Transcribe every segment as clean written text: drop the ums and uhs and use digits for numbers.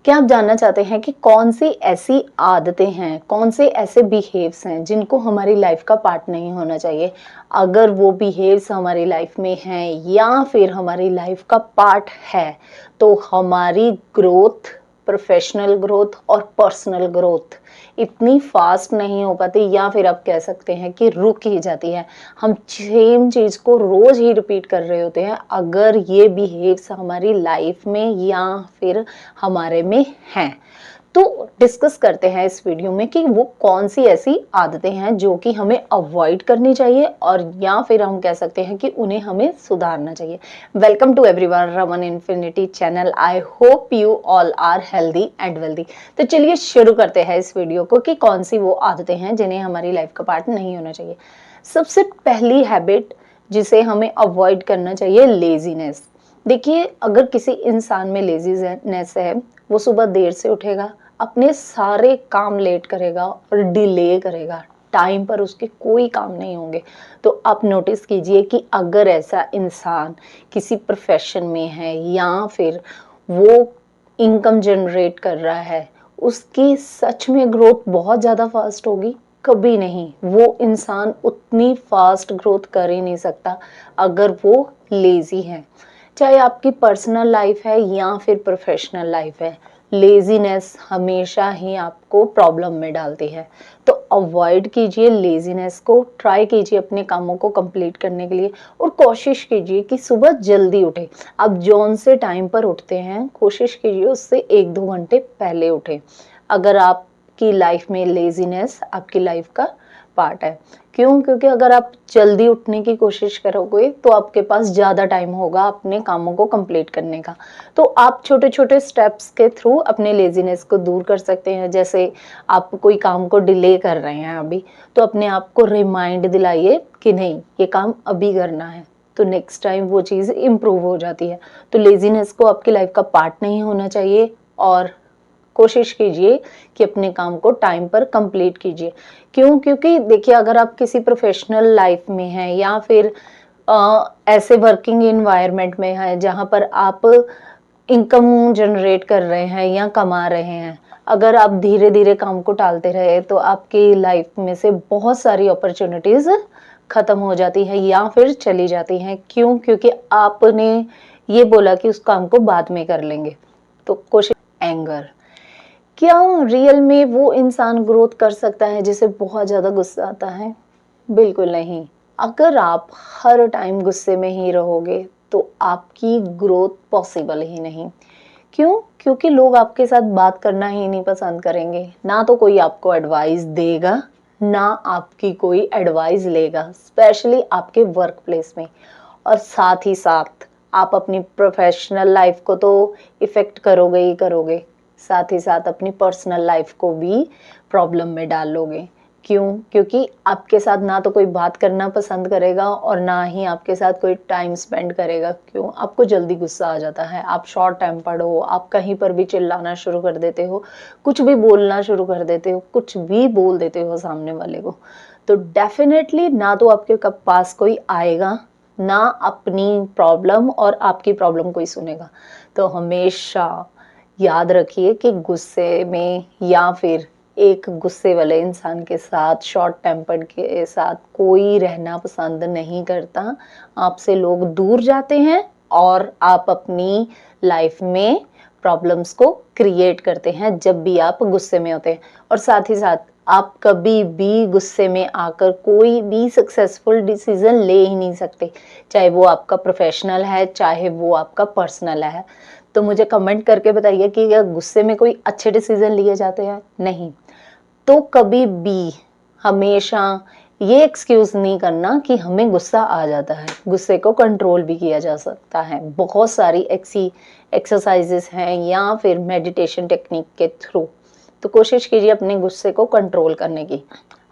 क्या आप जानना चाहते हैं कि कौन सी ऐसी आदतें हैं, कौन से ऐसे बिहेव्स हैं जिनको हमारी लाइफ का पार्ट नहीं होना चाहिए? अगर वो बिहेव्स हमारी लाइफ में हैं या फिर हमारी लाइफ का पार्ट है, तो हमारी ग्रोथ, प्रोफेशनल ग्रोथ और पर्सनल ग्रोथ इतनी फास्ट नहीं हो पाती या फिर आप कह सकते हैं कि रुक ही जाती है। हम सेम चीज़ को रोज़ ही रिपीट कर रहे होते हैं अगर ये बिहेव्स हमारी लाइफ में या फिर हमारे में हैं। तो डिस्कस करते हैं इस वीडियो में कि वो कौन सी ऐसी आदतें हैं जो कि हमें अवॉइड करनी चाहिए और या फिर हम कह सकते हैं कि उन्हें हमें सुधारना चाहिए। Welcome to everyone, Raman infinity channel. I hope you all are healthy and wealthy. तो चलिए शुरू करते हैं इस वीडियो को कि कौन सी वो आदतें हैं जिन्हें हमारी लाइफ का पार्ट नहीं होना चाहिए। सबसे पहली हैबिट जिसे हमें अवॉइड करना चाहिए, लेजीनेस। देखिए, अगर किसी इंसान में लेजीनेस है, वो सुबह देर से उठेगा, अपने सारे काम लेट करेगा और डिले करेगा, टाइम पर उसके कोई काम नहीं होंगे। तो आप नोटिस कीजिए कि अगर ऐसा इंसान किसी प्रोफेशन में है या फिर वो इनकम जनरेट कर रहा है, उसकी सच में ग्रोथ बहुत ज़्यादा फास्ट होगी? कभी नहीं। वो इंसान उतनी फास्ट ग्रोथ कर ही नहीं सकता अगर वो लेजी है। चाहे आपकी पर्सनल लाइफ है या फिर प्रोफेशनल लाइफ है, लेजीनेस हमेशा ही आपको प्रॉब्लम में डालती है। तो अवॉइड कीजिए लेजीनेस को, ट्राई कीजिए अपने कामों को कंप्लीट करने के लिए और कोशिश कीजिए कि सुबह जल्दी उठे। आप जौन से टाइम पर उठते हैं, कोशिश कीजिए उससे 1-2 घंटे पहले उठे। अगर आपकी लाइफ में लेजीनेस आपकी लाइफ का पार्ट है, क्यों? क्योंकि अगर आप जल्दी उठने की कोशिश करोगे तो आपके पास ज़्यादा टाइम होगा अपने कामों को कंप्लीट करने का। तो आप छोटे-छोटे स्टेप्स के थ्रू अपने लेज़ीनेस को दूर कर सकते हैं। जैसे आप कोई काम को डिले कर रहे हैं अभी, तो अपने आप को रिमाइंड दिलाइए कि नहीं, ये काम अभी करना है। तो नेक्स्ट टाइम वो चीज़ इम्प्रूव हो जाती है। तो लेज़ीनेस को आपकी लाइफ का पार्ट नहीं होना चाहिए और कोशिश कीजिए कि अपने काम को टाइम पर कंप्लीट कीजिए। क्यों? क्योंकि देखिए, अगर आप किसी प्रोफेशनल लाइफ में हैं या फिर ऐसे वर्किंग एनवायरनमेंट में हैं जहाँ पर आप इनकम जनरेट कर रहे हैं या कमा रहे हैं, अगर आप धीरे-धीरे काम को टालते रहे तो आपकी लाइफ में से बहुत सारी अपॉर्च्युनिटीज़ खत्म हो जाती है या फिर चली जाती हैं। क्यों? क्योंकि आपने ये बोला कि उस काम को बाद में कर लेंगे। तो कोशिश एंगर, क्या रियल में वो इंसान ग्रोथ कर सकता है जिसे बहुत ज़्यादा गुस्सा आता है? बिल्कुल नहीं। अगर आप हर टाइम गुस्से में ही रहोगे, तो आपकी ग्रोथ पॉसिबल ही नहीं। क्यों? क्योंकि लोग आपके साथ बात करना ही नहीं पसंद करेंगे। ना तो कोई आपको एडवाइस देगा, ना आपकी कोई एडवाइस लेगा, स्पेशली आपके वर्क प्लेस में। और साथ ही साथ आप अपनी प्रोफेशनल लाइफ को तो इफ़ेक्ट करोगे ही करोगे, साथ ही साथ अपनी पर्सनल लाइफ को भी प्रॉब्लम में डाल लोगे। क्यों? क्योंकि आपके साथ ना तो कोई बात करना पसंद करेगा और ना ही आपके साथ कोई टाइम स्पेंड करेगा। क्यों? आपको जल्दी गुस्सा आ जाता है, आप शॉर्ट टेम्पर्ड हो, आप कहीं पर भी चिल्लाना शुरू कर देते हो, कुछ भी बोलना शुरू कर देते हो, कुछ भी बोल देते हो सामने वाले को। तो डेफ़िनेटली ना तो आपके पास कोई आएगा, ना अपनी प्रॉब्लम और आपकी प्रॉब्लम कोई सुनेगा। तो हमेशा याद रखिए कि गुस्से में या फिर एक गुस्से वाले इंसान के साथ, शॉर्ट टेम्पर्ड के साथ कोई रहना पसंद नहीं करता। आपसे लोग दूर जाते हैं और आप अपनी लाइफ में प्रॉब्लम्स को क्रिएट करते हैं जब भी आप गुस्से में होते हैं। और साथ ही साथ आप कभी भी गुस्से में आकर कोई भी सक्सेसफुल डिसीजन ले ही नहीं सकते, चाहे वो आपका प्रोफेशनल है, चाहे वो आपका पर्सनल है। तो मुझे कमेंट करके बताइए कि क्या गुस्से में कोई अच्छे डिसीजन लिए जाते हैं? नहीं। तो कभी भी हमेशा ये एक्सक्यूज नहीं करना कि हमें गुस्सा आ जाता है। गुस्से को कंट्रोल भी किया जा सकता है। बहुत सारी ऐसी एक्सरसाइजेस हैं या फिर मेडिटेशन टेक्निक के थ्रू। तो कोशिश कीजिए अपने गुस्से को कंट्रोल करने की।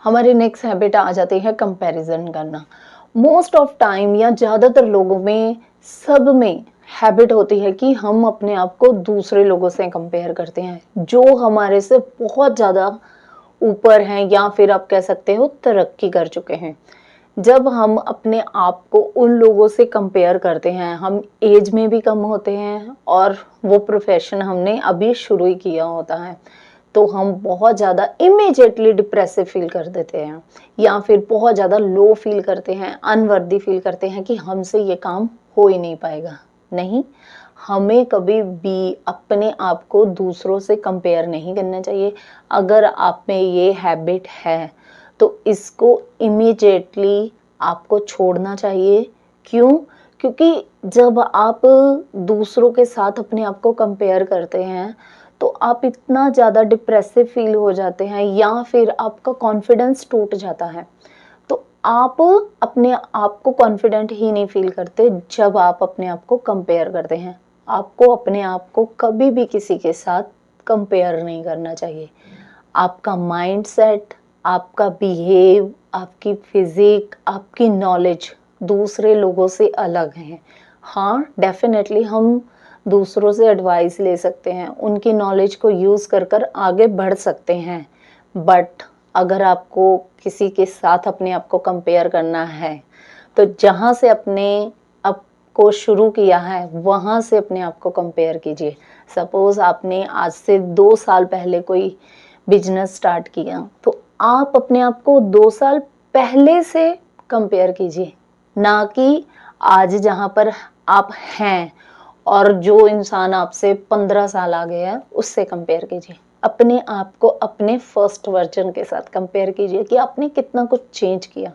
हमारी नेक्स्ट हैबिट आ जाती है कंपैरिजन करना। मोस्ट ऑफ टाइम या ज़्यादातर लोगों में, सब में हैबिट होती है कि हम अपने आप को दूसरे लोगों से कंपेयर करते हैं जो हमारे से बहुत ज़्यादा ऊपर हैं या फिर आप कह सकते हो तरक्की कर चुके हैं। जब हम अपने आप को उन लोगों से कंपेयर करते हैं, हम एज में भी कम होते हैं और वो प्रोफेशन हमने अभी शुरू ही किया होता है, तो हम बहुत ज़्यादा इमीडिएटली डिप्रेसिव फील कर देते हैं या फिर बहुत ज़्यादा लो फील करते हैं, अनवर्दी फील करते हैं कि हमसे ये काम हो ही नहीं पाएगा। नहीं, हमें कभी भी अपने आप को दूसरों से कंपेयर नहीं करना चाहिए। अगर आप में ये हैबिट है तो इसको इमीडिएटली आपको छोड़ना चाहिए। क्यों? क्योंकि जब आप दूसरों के साथ अपने आप को कंपेयर करते हैं तो आप इतना ज़्यादा डिप्रेसिव फील हो जाते हैं या फिर आपका कॉन्फिडेंस टूट जाता है। तो आप अपने आप को कॉन्फिडेंट ही नहीं फील करते जब आप अपने आप को कंपेयर करते हैं। आपको अपने आप को कभी भी किसी के साथ कंपेयर नहीं करना चाहिए। आपका माइंडसेट, आपका बिहेव, आपकी फिजिक, आपकी नॉलेज दूसरे लोगों से अलग हैं। हाँ, डेफिनेटली हम दूसरों से एडवाइस ले सकते हैं, उनकी नॉलेज को यूज़ कर कर आगे बढ़ सकते हैं। बट अगर आपको किसी के साथ अपने आप को कंपेयर करना है, तो जहाँ से अपने आप को शुरू किया है, वहाँ से अपने आप को कंपेयर कीजिए। सपोज़ आपने आज से 2 साल पहले कोई बिज़नेस स्टार्ट किया, तो आप अपने आप को 2 साल पहले से कंपेयर कीजिए, ना कि आज जहाँ पर आप हैं और जो इंसान आपसे 15 साल आगे है, उससे कंपेयर कीजिए। अपने आप को अपने फर्स्ट वर्ज़न के साथ कंपेयर कीजिए कि आपने कितना कुछ चेंज किया।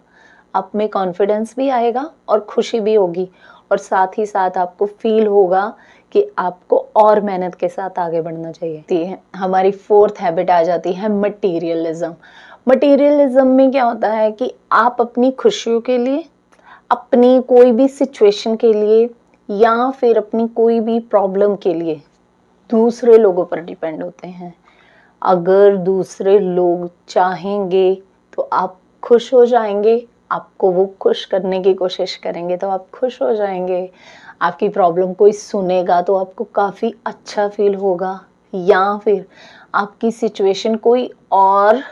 आप में कॉन्फिडेंस भी आएगा और खुशी भी होगी और साथ ही साथ आपको फ़ील होगा कि आपको और मेहनत के साथ आगे बढ़ना चाहिए। हमारी 4th हैबिट आ जाती है मटीरियलिज़्म। मटीरियलिज़्म में क्या होता है कि आप अपनी खुशियों के लिए, अपनी कोई भी सिचुएशन के लिए या फिर अपनी कोई भी प्रॉब्लम के लिए दूसरे लोगों पर डिपेंड होते हैं। अगर दूसरे लोग चाहेंगे तो आप खुश हो जाएँगे, आपको वो खुश करने की कोशिश करेंगे तो आप खुश हो जाएँगे। आपकी प्रॉब्लम कोई सुनेगा तो आपको काफ़ी अच्छा फ़ील होगा या फिर आपकी सिचुएशन कोई और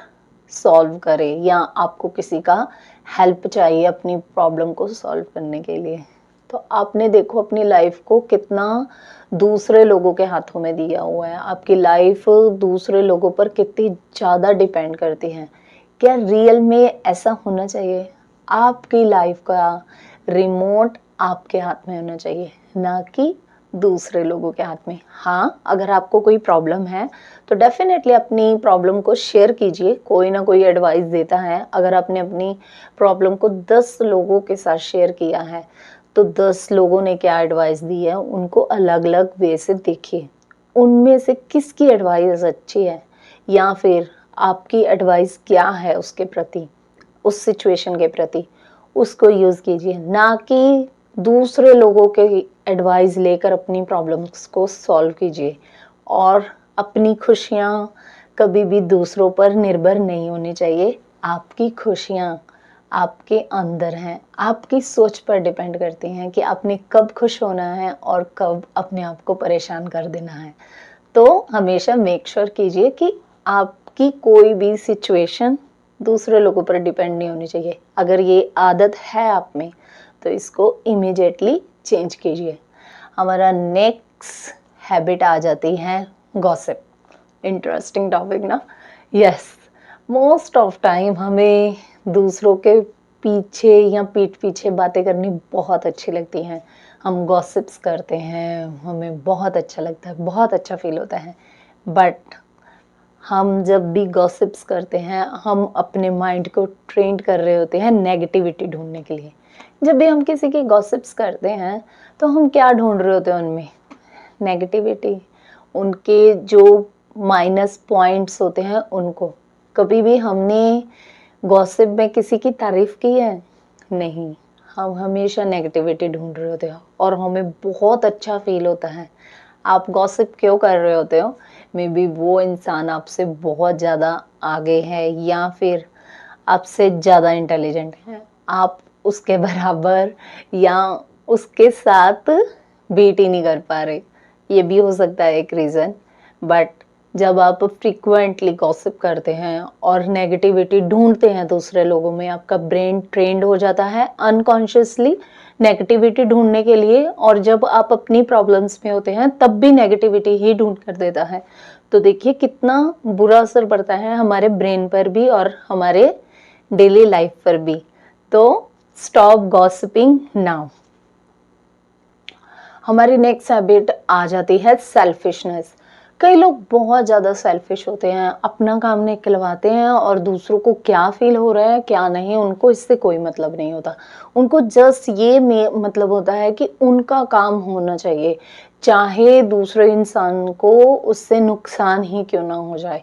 सॉल्व करे या आपको किसी का हेल्प चाहिए अपनी प्रॉब्लम को सॉल्व करने के लिए। तो आपने देखो अपनी लाइफ को कितना दूसरे लोगों के हाथों में दिया हुआ है। आपकी लाइफ दूसरे लोगों पर कितनी ज़्यादा डिपेंड करती है। क्या रियल में ऐसा होना चाहिए? आपकी लाइफ का रिमोट आपके हाथ में होना चाहिए, ना कि दूसरे लोगों के हाथ में। हाँ, अगर आपको कोई प्रॉब्लम है तो डेफ़िनेटली अपनी प्रॉब्लम को शेयर कीजिए, कोई ना कोई एडवाइस देता है। अगर आपने अपनी प्रॉब्लम को 10 लोगों के साथ शेयर किया है, तो 10 लोगों ने क्या एडवाइस दी है, उनको अलग-अलग वे से देखिए। उनमें से किसकी एडवाइस अच्छी है या फिर आपकी एडवाइस क्या है उसके प्रति, उस सिचुएशन के प्रति, उसको यूज़ कीजिए, ना कि दूसरे लोगों के एडवाइस लेकर अपनी प्रॉब्लम्स को सॉल्व कीजिए। और अपनी खुशियाँ कभी भी दूसरों पर निर्भर नहीं होनी चाहिए। आपकी खुशियाँ आपके अंदर हैं, आपकी सोच पर डिपेंड करती हैं कि आपने कब खुश होना है और कब अपने आप को परेशान कर देना है। तो हमेशा मेक श्योर कीजिए कि आपकी कोई भी सिचुएशन दूसरे लोगों पर डिपेंड नहीं होनी चाहिए। अगर ये आदत है आप में, तो इसको इमीडिएटली चेंज कीजिए। हमारा नेक्स्ट हैबिट आ जाती है गॉसिप। इंटरेस्टिंग टॉपिक ना? यस, मोस्ट ऑफ टाइम हमें दूसरों के पीछे या पीठ पीछे बातें करनी बहुत अच्छी लगती हैं। हम गॉसिप्स करते हैं, हमें बहुत अच्छा लगता है, बहुत अच्छा फील होता है। बट हम जब भी गॉसिप्स करते हैं, हम अपने माइंड को ट्रेंड कर रहे होते हैं नेगेटिविटी ढूँढने के लिए। जब भी हम किसी की गॉसिप्स करते हैं, तो हम क्या ढूँढ रहे होते हैं उनमें? नेगेटिविटी, उनके जो माइनस पॉइंट्स होते हैं उनको। कभी भी हमने गॉसिप में किसी की तारीफ़ की है? नहीं, हम हमेशा नेगेटिविटी ढूँढ रहे होते हैं और हमें बहुत अच्छा फ़ील होता है। आप गॉसिप क्यों कर रहे होते हो? मे बी वो इंसान आपसे बहुत ज़्यादा आगे है या फिर आपसे ज़्यादा इंटेलिजेंट है। आप उसके बराबर या उसके साथ बीट ही नहीं कर पा रहे। ये भी हो सकता है एक रीज़न। बट जब आप फ्रीक्वेंटली गॉसिप करते हैं और नेगेटिविटी ढूंढते हैं दूसरे लोगों में, आपका ब्रेन ट्रेंड हो जाता है अनकॉन्शियसली नेगेटिविटी ढूंढने के लिए, और जब आप अपनी प्रॉब्लम्स में होते हैं तब भी नेगेटिविटी ही ढूंढ कर देता है। तो देखिए कितना बुरा असर पड़ता है हमारे ब्रेन पर भी और हमारे डेली लाइफ पर भी। तो स्टॉप गॉसिपिंग नाउ। हमारी नेक्स्ट हैबिट आ जाती है सेल्फिशनेस। कई लोग बहुत ज़्यादा सेल्फिश होते हैं, अपना काम निकलवाते हैं और दूसरों को क्या फील हो रहा है क्या नहीं उनको इससे कोई मतलब नहीं होता। उनको जस्ट ये मतलब होता है कि उनका काम होना चाहिए, चाहे दूसरे इंसान को उससे नुकसान ही क्यों ना हो जाए।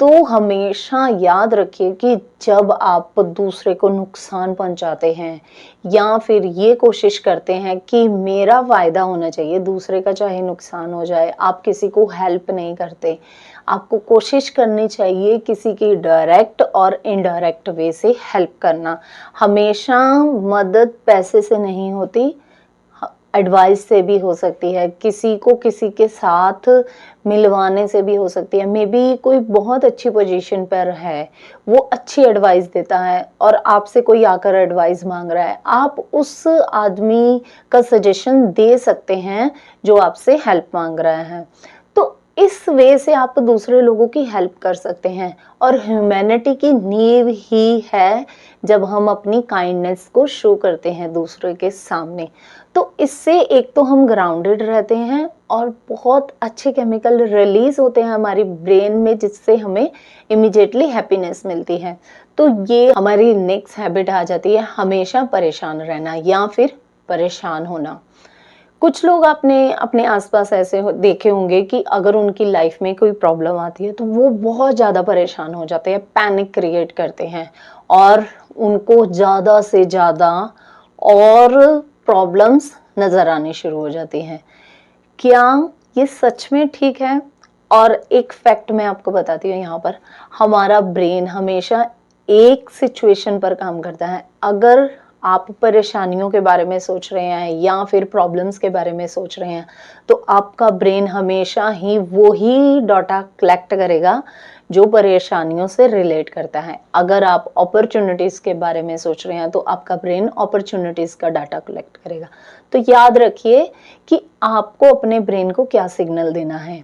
तो हमेशा याद रखिए कि जब आप दूसरे को नुकसान पहुंचाते हैं या फिर ये कोशिश करते हैं कि मेरा फायदा होना चाहिए, दूसरे का चाहे नुकसान हो जाए, आप किसी को हेल्प नहीं करते। आपको कोशिश करनी चाहिए किसी की डायरेक्ट और इनडायरेक्ट वे से हेल्प करना। हमेशा मदद पैसे से नहीं होती, एडवाइस से भी हो सकती है, किसी को किसी के साथ मिलवाने से भी हो सकती है। मे बी कोई बहुत अच्छी पोजीशन पर है, वो अच्छी एडवाइस देता है और आपसे कोई आकर एडवाइस मांग रहा है, आप उस आदमी का सजेशन दे सकते हैं जो आपसे हेल्प मांग रहा है। तो इस वे से आप दूसरे लोगों की हेल्प कर सकते हैं, और ह्यूमैनिटी की नींव ही है जब हम अपनी काइंडनेस को शो करते हैं दूसरे के सामने। तो इससे एक तो हम ग्राउंडेड रहते हैं और बहुत अच्छे केमिकल रिलीज होते हैं हमारी ब्रेन में, जिससे हमें इमिडिएटली हैप्पीनेस मिलती है। तो ये हमारी नेक्स्ट हैबिट आ जाती है हमेशा परेशान रहना या फिर परेशान होना। कुछ लोग आपने अपने आसपास ऐसे देखे होंगे कि अगर उनकी लाइफ में कोई प्रॉब्लम आती है तो वो बहुत ज़्यादा परेशान हो जाते हैं, पैनिक क्रिएट करते हैं और उनको ज़्यादा से ज़्यादा और प्रॉब्लम्स नज़र आनी शुरू हो जाती हैं। क्या ये सच में ठीक है? और एक फैक्ट मैं आपको बताती हूँ यहाँ पर, हमारा ब्रेन हमेशा एक सिचुएशन पर काम करता है। अगर आप परेशानियों के बारे में सोच रहे हैं या फिर प्रॉब्लम्स के बारे में सोच रहे हैं, तो आपका ब्रेन हमेशा ही वो ही डाटा कलेक्ट करेगा जो परेशानियों से रिलेट करता है। अगर आप अपॉर्चुनिटीज़ के बारे में सोच रहे हैं तो आपका ब्रेन अपॉर्चुनिटीज़ का डाटा कलेक्ट करेगा। तो याद रखिए कि आपको अपने ब्रेन को क्या सिग्नल देना है,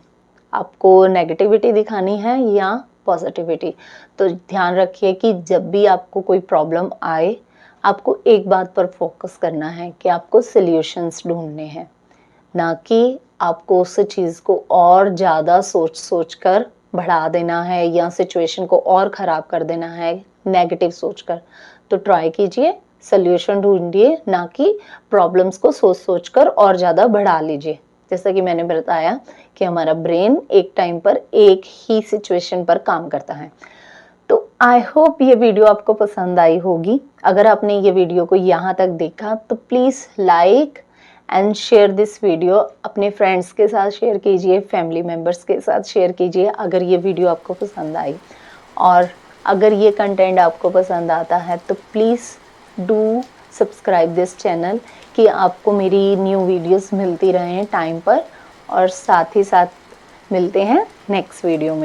आपको नेगेटिविटी दिखानी है या पॉजिटिविटी। तो ध्यान रखिए कि जब भी आपको कोई प्रॉब्लम आए, आपको एक बात पर फोकस करना है कि आपको सॉल्यूशंस ढूंढने हैं, ना कि आपको उस चीज़ को और ज़्यादा सोच सोच कर बढ़ा देना है या सिचुएशन को और ख़राब कर देना है नेगेटिव सोचकर। तो ट्राई कीजिए, सॉल्यूशन ढूंढिए, ना कि प्रॉब्लम्स को सोच सोच कर और ज़्यादा बढ़ा लीजिए। जैसा कि मैंने बताया कि हमारा ब्रेन एक टाइम पर एक ही सिचुएशन पर काम करता है। तो आई होप ये वीडियो आपको पसंद आई होगी। अगर आपने ये वीडियो को यहाँ तक देखा तो please like and share this video, अपने फ्रेंड्स के साथ शेयर कीजिए, फैमिली मेम्बर्स के साथ शेयर कीजिए अगर ये वीडियो आपको पसंद आई। और अगर ये कंटेंट आपको पसंद आता है तो please do subscribe this channel कि आपको मेरी न्यू वीडियोस मिलती रहें टाइम पर, और साथ ही साथ मिलते हैं नेक्स्ट वीडियो में।